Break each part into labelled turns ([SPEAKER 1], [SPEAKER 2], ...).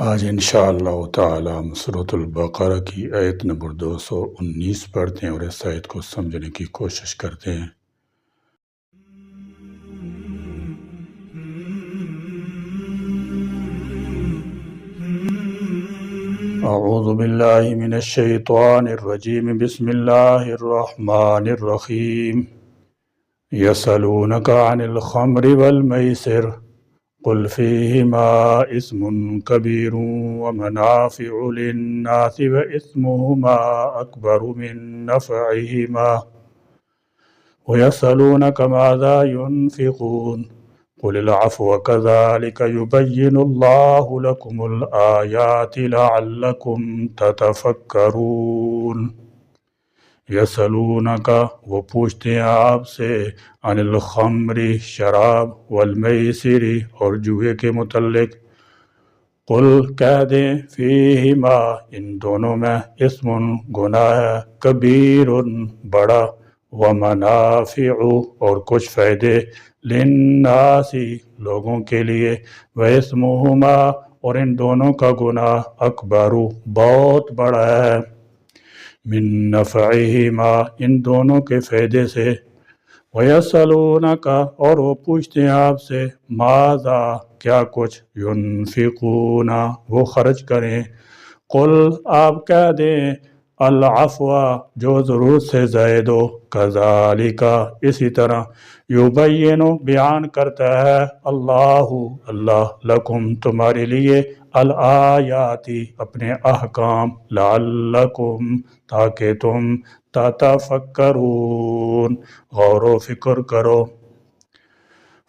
[SPEAKER 1] آج انشاءاللہ تعالی سورۃ البقرہ کی آیت نمبر 219 پڑھتے ہیں اور اس آیت کو سمجھنے کی کوشش کرتے ہیں۔ اعوذ باللہ من الشیطان الرجیم، بسم اللہ الرحمن الرحیم۔ یسألونک عن الخمر والمیسر قل فيهما اسم كبير ومنافع للناس وإثمهما أكبر من نفعهما ويسألونك ماذا ينفقون قل العفو كذلك يبين الله لكم الآيات لعلكم تتفكرون۔ یسألونک، وہ پوچھتے ہیں آپ سے، عن الخمر، شراب، والمیسر، اور جوئے کے متعلق۔ قل، کہہ دیں، فیہما، ان دونوں میں، اسم، گناہ ہے، کبیر، بڑا، ومنافع، اور کچھ فائدے، للناس، لوگوں کے لیے، واسمہما، اور ان دونوں کا گناہ، اکبر، بہت بڑا ہے، من نفعہما، ان دونوں کے فائدے سے۔ وَيَسْأَلُونَكَ، اور وہ پوچھتے ہیں آپ سے، ماذا، کیا کچھ، ينفقون، وہ خرچ کریں۔ قل، آپ کہہ دیں، العفو، جو ضرورت سے زائد ہو، کذالک، اسی طرح، یبین، بیان کرتا ہے، اللہ، لکم، تمہارے لیے، الآیاتی، اپنے احکام، لعلکم، تاکہ تم، تتفکرون، غور و فکر کرو۔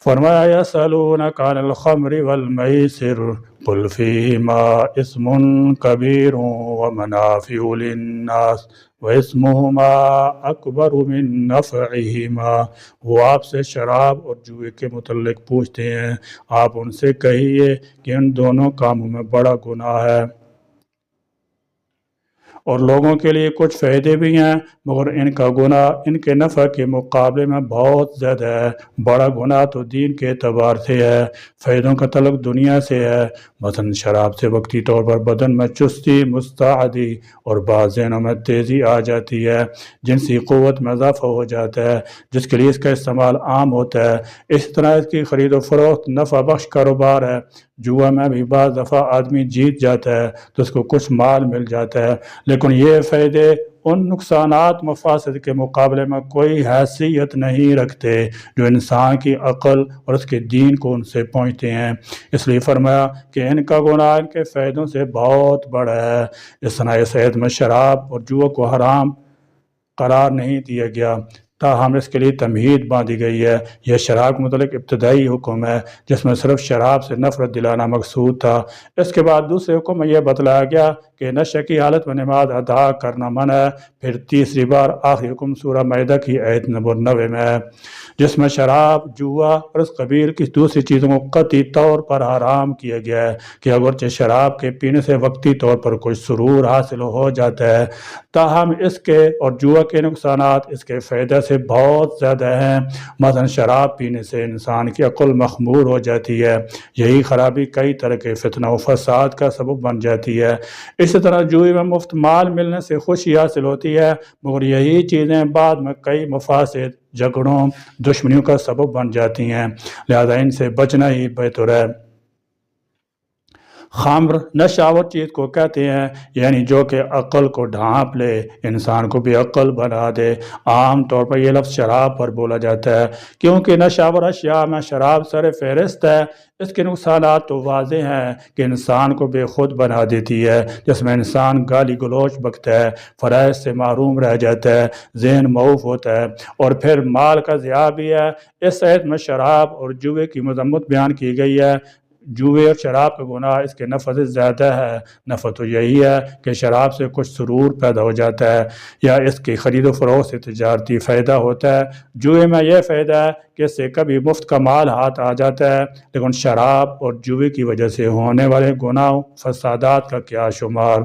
[SPEAKER 1] فرمایا یسألونک عن الخمر والمیسر قل فیہما اسم کبیر ومنافع للناس واسمہما اکبر من نفعہما۔ وہ آپ سے شراب اور جوئے کے متعلق پوچھتے ہیں، آپ ان سے کہیے کہ ان دونوں کاموں میں بڑا گناہ ہے اور لوگوں کے لیے کچھ فائدے بھی ہیں، مگر ان کا گناہ ان کے نفع کے مقابلے میں بہت زیادہ ہے۔ بڑا گناہ تو دین کے اعتبار سے ہے، فائدوں کا تعلق دنیا سے ہے، مثلا شراب سے وقتی طور پر بدن میں چستی، مستعدی اور بعض ذہنوں میں تیزی آ جاتی ہے، جنسی قوت میں اضافہ ہو جاتا ہے، جس کے لیے اس کا استعمال عام ہوتا ہے۔ اس طرح اس کی خرید و فروخت نفع بخش کاروبار ہے۔ جوا میں بھی بعض دفعہ آدمی جیت جاتا ہے تو اس کو کچھ مال مل جاتا ہے، لیکن یہ فائدے ان نقصانات مفاسد کے مقابلے میں کوئی حیثیت نہیں رکھتے جو انسان کی عقل اور اس کے دین کو ان سے پہنچتے ہیں۔ اس لیے فرمایا کہ ان کا گناہ ان کے فائدوں سے بہت بڑا ہے۔ اس طرح اس آیت میں شراب اور جوا کو حرام قرار نہیں دیا گیا، تاہم اس کے لیے تمہید باندھی گئی ہے۔ یہ شراب کے متعلق ابتدائی حکم ہے جس میں صرف شراب سے نفرت دلانا مقصود تھا۔ اس کے بعد دوسرے حکم میں یہ بتلایا گیا کہ نشے کی حالت میں نماز ادا کرنا منع ہے۔ پھر تیسری بار آخری حکم سورہ مائدہ کی آیت نمبر 90 میں ہے، جس میں شراب، جوا اور اس قبیل کی دوسری چیزوں کو قطعی طور پر حرام کیا گیا ہے کہ اگرچہ شراب کے پینے سے وقتی طور پر کچھ سرور حاصل ہو جاتا ہے، تاہم اس کے اور جوا کے نقصانات اس کے فائدہ سے بہت زیادہ ہیں۔ مثلا شراب پینے سے انسان کی عقل مخمور ہو جاتی ہے، یہی خرابی کئی طرح کے فتنہ و فساد کا سبب بن جاتی ہے۔ اسی طرح جوئے میں مفت مال ملنے سے خوشی حاصل ہوتی ہے، مگر یہی چیزیں بعد میں کئی مفاسد، جھگڑوں، دشمنیوں کا سبب بن جاتی ہیں، لہذا ان سے بچنا ہی بہتر ہے۔ خمر نشاور چیز کو کہتے ہیں، یعنی جو کہ عقل کو ڈھانپ لے، انسان کو بھی عقل بنا دے۔ عام طور پر یہ لفظ شراب پر بولا جاتا ہے کیونکہ نشاور اشیاء میں شراب سر فہرست ہے۔ اس کے نقصانات تو واضح ہیں کہ انسان کو بے خود بنا دیتی ہے، جس میں انسان گالی گلوچ بکتا ہے، فرائض سے محروم رہ جاتا ہے، ذہن معوف ہوتا ہے، اور پھر مال کا ضیاع بھی ہے۔ اس آیت میں شراب اور جوئے کی مذمت بیان کی گئی ہے۔ جوئے اور شراب کا گناہ اس کے نفع سے زیادہ ہے۔ نفع تو یہی ہے کہ شراب سے کچھ سرور پیدا ہو جاتا ہے یا اس کی خرید و فروخت سے تجارتی فائدہ ہوتا ہے۔ جوئے میں یہ فائدہ ہے کہ اس سے کبھی مفت کا مال ہاتھ آ جاتا ہے، لیکن شراب اور جوئے کی وجہ سے ہونے والے گناہ و فسادات کا کیا شمار۔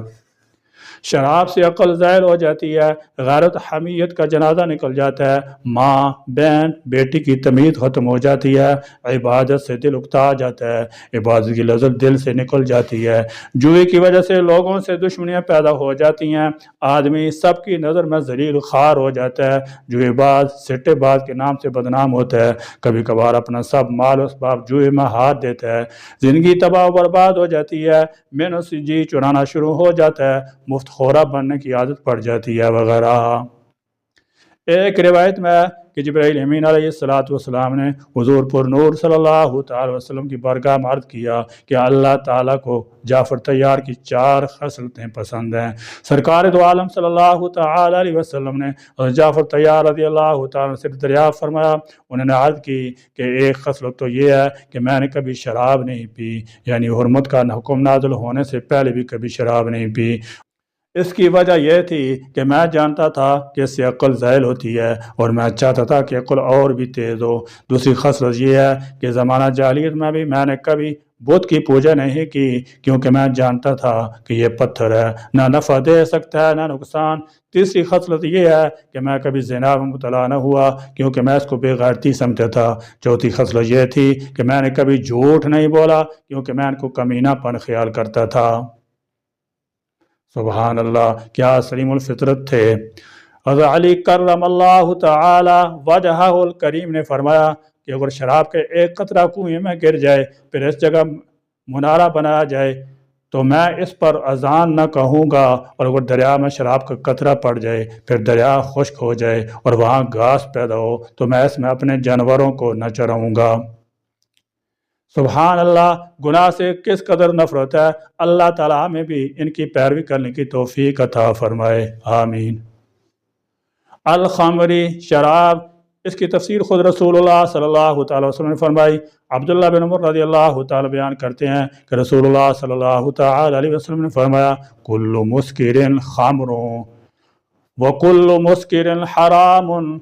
[SPEAKER 1] شراب سے عقل زائل ہو جاتی ہے، غیرت حمیت کا جنازہ نکل جاتا ہے، ماں بہن بیٹی کی تمیز ختم ہو جاتی ہے، عبادت سے دل اکتا جاتا ہے، عبادت کی لذت دل سے نکل جاتی ہے، جوئے کی وجہ سے لوگوں سے دشمنیاں پیدا ہو جاتی ہیں، آدمی سب کی نظر میں ذلیل خوار ہو جاتا ہے، جوئے باز سٹے باز کے نام سے بدنام ہوتا ہے، کبھی کبھار اپنا سب مال و اسباب جوئے میں ہاتھ دیتا ہے، زندگی تباہ و برباد ہو جاتی ہے، محنت سے جی چرانا شروع ہو جاتا ہے، مفت خورا بننے کی عادت پڑ جاتی ہے وغیرہ۔ ایک روایت میں کہ جبرائیل امین علیہ السلام نے حضور پر نور صلی اللہ تعالی وسلم کی بارگاہ میں عرض کیا کہ اللہ تعالیٰ کو جعفر طیار کی 4 خصلتیں پسند ہیں۔ سرکار دو عالم صلی اللہ تعالی علیہ وسلم نے جعفر طیار رضی اللہ تعالیٰ سے دریافت فرمایا، انہوں نے عرض کی کہ ایک خصلت تو یہ ہے کہ میں نے کبھی شراب نہیں پی، یعنی حرمت کا حکم نازل ہونے سے پہلے بھی کبھی شراب نہیں پی۔ اس کی وجہ یہ تھی کہ میں جانتا تھا کہ اس سے عقل زائل ہوتی ہے اور میں چاہتا تھا کہ عقل اور بھی تیز ہو۔ دوسری خصلت یہ ہے کہ زمانہ جاہلیت میں بھی میں نے کبھی بت کی پوجا نہیں کی، کیونکہ میں جانتا تھا کہ یہ پتھر ہے، نہ نفع دے سکتا ہے نہ نقصان۔ تیسری خصلت یہ ہے کہ میں کبھی زنا میں مبتلا نہ ہوا، کیونکہ میں اس کو بے غیرتی سمجھتا تھا۔ چوتھی خصلت یہ تھی کہ میں نے کبھی جھوٹ نہیں بولا، کیونکہ میں ان کو کمینہ پن خیال کرتا تھا۔ سبحان اللہ، کیا سلیم الفطرت تھے۔ حضرت علی کرم اللہ تعالی وجہہ الکریم نے فرمایا کہ اگر شراب کے ایک قطرہ کنویں میں گر جائے، پھر اس جگہ منارہ بنایا جائے تو میں اس پر اذان نہ کہوں گا، اور اگر دریا میں شراب کا قطرہ پڑ جائے، پھر دریا خشک ہو جائے اور وہاں گھاس پیدا ہو تو میں اس میں اپنے جانوروں کو نہ چراؤں گا۔ سبحان اللہ، گناہ سے کس قدر نفرت ہے، اللہ تعالیٰ ہمیں بھی ان کی پیروی کرنے کی توفیق عطا فرمائے، آمین۔ الخمری، شراب، اس کی تفسیر خود رسول اللہ صلی اللہ تعالی وسلم نے فرمائی۔ عبداللہ بن عمر رضی اللہ تعالی بیان کرتے ہیں کہ رسول اللہ صلی اللہ تعالی علیہ وسلم نے فرمایا، کل مسکر خمر وکل مسکر حرام،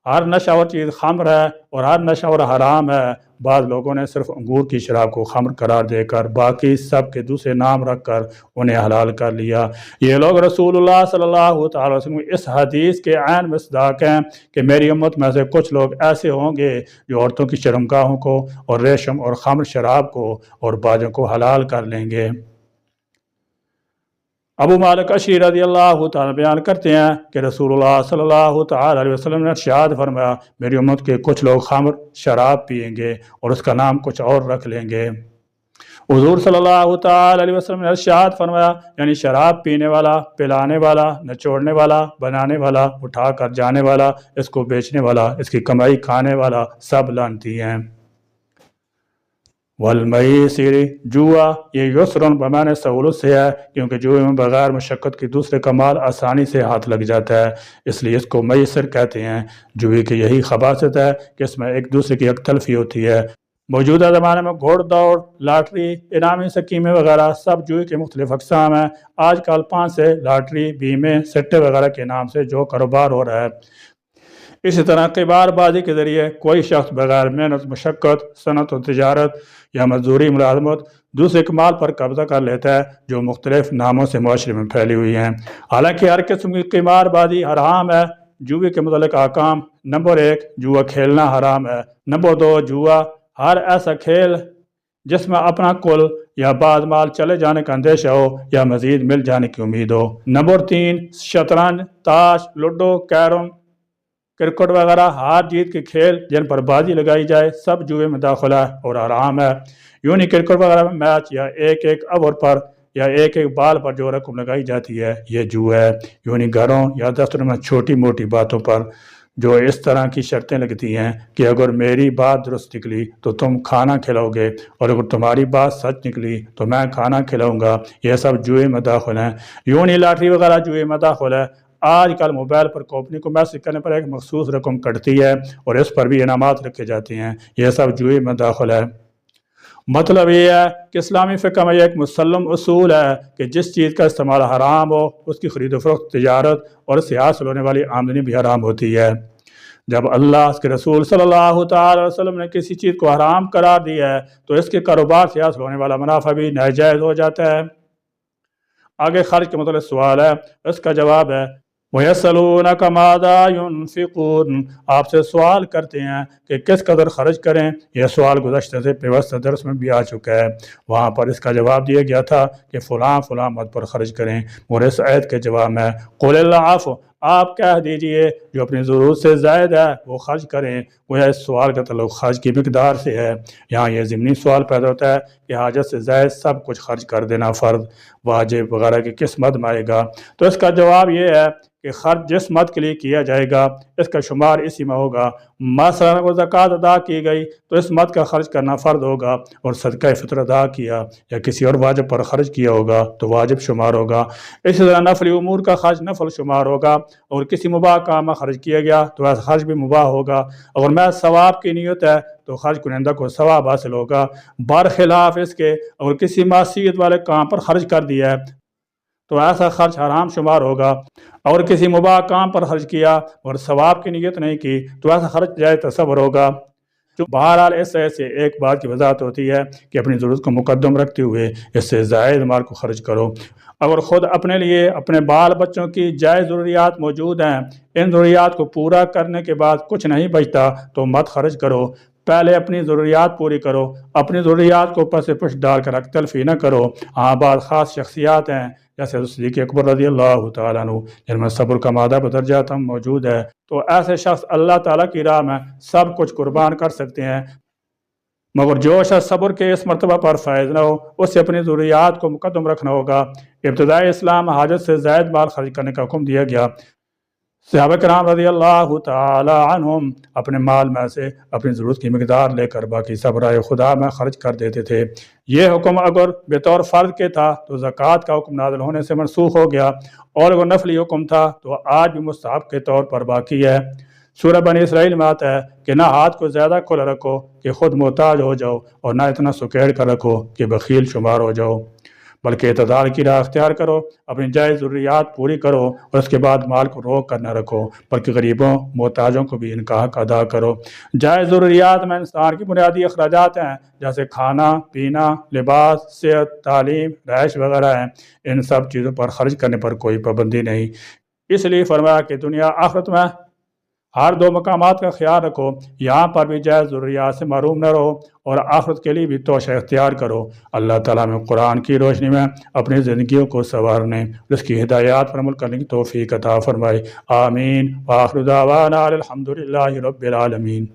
[SPEAKER 1] ہر نشہ چیز خمر ہے اور ہر نشہ حرام ہے۔ بعض لوگوں نے صرف انگور کی شراب کو خمر قرار دے کر باقی سب کے دوسرے نام رکھ کر انہیں حلال کر لیا۔ یہ لوگ رسول اللہ صلی اللہ تعالی وسلم اس حدیث کے عین مصداق ہیں کہ میری امت میں سے کچھ لوگ ایسے ہوں گے جو عورتوں کی شرمگاہوں کو اور ریشم اور خمر شراب کو اور باجوں کو حلال کر لیں گے۔ ابو مالک اشعری رضی اللہ تعالیٰ بیان کرتے ہیں کہ رسول اللہ صلی اللہ تعالیٰ علیہ وسلم نے ارشاد فرمایا، میری امت کے کچھ لوگ خمر شراب پئیں گے اور اس کا نام کچھ اور رکھ لیں گے۔ حضور صلی اللہ تعالیٰ علیہ وسلم نے ارشاد فرمایا، یعنی شراب پینے والا، پلانے والا، نچوڑنے والا، بنانے والا، اٹھا کر جانے والا، اس کو بیچنے والا، اس کی کمائی کھانے والا، سب لعنتی ہیں۔ والمیسر، جوا، یہ یسرن بمعنی سہولت سے ہے، کیونکہ جوئے میں بغیر مشقت کی دوسرے کا مال آسانی سے ہاتھ لگ جاتا ہے، اس لیے اس کو میسر کہتے ہیں۔ جوئے کی یہی خباثت ہے کہ اس میں ایک دوسرے کی یک تلفی ہوتی ہے۔ موجودہ زمانے میں گھوڑ دوڑ، لاٹری، انعامی سکیمیں وغیرہ سب جوئے کے مختلف اقسام ہیں۔ آج کل 5 سے لاٹری، بیمے، سٹے وغیرہ کے نام سے جو کاروبار ہو رہا ہے۔ اسی طرح قمار بازی کے ذریعے کوئی شخص بغیر محنت، مشقت، صنعت و تجارت یا مزدوری ملازمت دوسرے کے مال پر قبضہ کر لیتا ہے، جو مختلف ناموں سے معاشرے میں پھیلی ہوئی ہیں۔ حالانکہ ہر قسم کی قمار بازی حرام ہے۔ جوئے کے متعلق احکام: نمبر 1، جوا کھیلنا حرام ہے۔ نمبر 2، جوا ہر ایسا کھیل جس میں اپنا کل یا بعض مال چلے جانے کا اندیشہ ہو یا مزید مل جانے کی امید ہو۔ نمبر 3، شطرنج، تاش، لوڈو، کیرم، کرکٹ وغیرہ ہار جیت کے کھیل جن پر بازی لگائی جائے سب جوئے میں داخل ہے اور حرام ہے۔ یوں نہیں کرکٹ وغیرہ میں میچ یا ایک ایک اوور پر یا ایک ایک بال پر جو رقم لگائی جاتی ہے یہ جوا ہے۔ یوں نہیں گھروں یا دفتروں میں چھوٹی موٹی باتوں پر جو اس طرح کی شرطیں لگتی ہیں کہ اگر میری بات درست نکلی تو تم کھانا کھلاؤ گے اور اگر تمہاری بات سچ نکلی تو میں کھانا کھلاؤں گا، یہ سب جوئے میں داخل ہیں۔ یوں نہیں لاٹری وغیرہ جوئے میں داخل ہے۔ آج کل موبائل پر کمپنی کو میسج کرنے پر ایک مخصوص رقم کٹتی ہے اور اس پر بھی انعامات رکھے جاتے ہیں، یہ سب جوئے میں داخل ہے۔ مطلب یہ ہے کہ اسلامی فقہ میں یہ ایک مسلم اصول ہے کہ جس چیز کا استعمال حرام ہو اس کی خرید و فروخت، تجارت اور اس سے حاصل ہونے والی آمدنی بھی حرام ہوتی ہے۔ جب اللہ اس کے رسول صلی اللہ تعالی وسلم نے کسی چیز کو حرام قرار دیا ہے تو اس کے کاروبار سے حاصل ہونے والا منافع بھی ناجائز ہو جاتا ہے۔ آگے خرچ کے متعلق سوال ہے، اس کا جواب ہے وَيَسْأَلُونَكَ مَاذَا يُنْفِقُونَ، آپ سے سوال کرتے ہیں کہ کس قدر خرچ کریں۔ یہ سوال گزشتہ سے پیوستہ درس میں بھی آ چکا ہے، وہاں پر اس کا جواب دیا گیا تھا کہ فلاں فلاں مد پر خرچ کریں، اور اس آیت کے جواب میں قُلِ الْعَفْوَ، آپ کہہ دیجئے جو اپنی ضرورت سے زائد ہے وہ خرچ کریں۔ گویا اس سوال کا تعلق خرچ کی مقدار سے ہے۔ یہاں یہ ضمنی سوال پیدا ہوتا ہے کہ حاجت سے زائد سب کچھ خرچ کر دینا فرض، واجب وغیرہ کی کس مد میں آئے گا؟ تو اس کا جواب یہ ہے کہ خرچ جس مد کے لیے کیا جائے گا اس کا شمار اسی میں ہوگا۔ مثلا اگر زکوٰۃ ادا کی گئی تو اس مد کا خرچ کرنا فرض ہوگا، اور صدقہ فطر ادا کیا یا کسی اور واجب پر خرچ کیا ہوگا تو واجب شمار ہوگا۔ اسی طرح نفلی امور کا خرچ نفل شمار ہوگا، اور کسی مباح کام میں خرچ کیا گیا تو ایسا خرچ بھی مباح ہوگا۔ اگر میں ثواب کی نیت ہے تو خرچ کنندہ کو ثواب حاصل ہوگا، برخلاف اس کے اگر کسی معصیت والے کام پر خرچ کر دیا ہے تو ایسا خرچ حرام شمار ہوگا۔ اور کسی مباح کام پر خرچ کیا اور ثواب کی نیت نہیں کی تو ایسا خرچ جائز تصور ہوگا۔ بہرحال اس سے ایک بات کی وضاحت ہوتی ہے کہ اپنی ضرورت کو مقدم رکھتے ہوئے اس سے زائد مال کو خرچ کرو۔ اگر خود اپنے لیے اپنے بال بچوں کی جائز ضروریات موجود ہیں، ان ضروریات کو پورا کرنے کے بعد کچھ نہیں بچتا تو مت خرچ کرو۔ پہلے اپنی ضروریات پوری کرو، اپنی ضروریات کو پس پش ڈال کر تلفی نہ کرو۔ ہاں بعض خاص شخصیات ہیں جیسے صدیق اکبر رضی اللہ تعالیٰ عنہ جن میں صبر کا مادہ بدرجہ تم موجود ہے، تو ایسے شخص اللہ تعالیٰ کی راہ میں سب کچھ قربان کر سکتے ہیں۔ مگر جو شخص صبر کے اس مرتبہ پر فائز نہ ہو اس سے اپنی ضروریات کو مقدم رکھنا ہوگا۔ ابتدائی اسلام حاجت سے زائد مال خرچ کرنے کا حکم دیا گیا۔ صحابہ کرام رضی اللہ تعالی عنہم اپنے مال میں سے اپنی ضرورت کی مقدار لے کر باقی سب رائے خدا میں خرچ کر دیتے تھے۔ یہ حکم اگر بطور فرض کے تھا تو زکوٰۃ کا حکم نازل ہونے سے منسوخ ہو گیا، اور اگر نفلی حکم تھا تو آج بھی مستحب کے طور پر باقی ہے۔ سورہ بنی اسرائیل میں آتا ہے کہ نہ ہاتھ کو زیادہ کھلا رکھو کہ خود محتاج ہو جاؤ، اور نہ اتنا سکیڑ کر رکھو کہ بخیل شمار ہو جاؤ، بلکہ اعتدال کی راہ اختیار کرو، اپنی جائز ضروریات پوری کرو، اور اس کے بعد مال کو روک کر نہ رکھو بلکہ غریبوں محتاجوں کو بھی ان کا حق ادا کرو۔ جائز ضروریات میں انسان کی بنیادی اخراجات ہیں جیسے کھانا پینا، لباس، صحت، تعلیم، رہائش وغیرہ ہیں۔ ان سب چیزوں پر خرچ کرنے پر کوئی پابندی نہیں۔ اس لیے فرمایا کہ دنیا آخرت میں ہر دو مقامات کا خیال رکھو، یہاں پر بھی جائز ضروریات سے محروم نہ رہو، اور آخرت کے لیے بھی توشہ اختیار کرو۔ اللہ تعالیٰ میں قرآن کی روشنی میں اپنی زندگیوں کو سنوارنے، اس کی ہدایات پر عمل کرنے کی توفیق عطا فرمائے۔ آمین۔ وآخر دعوانا الحمد للہ رب العالمین۔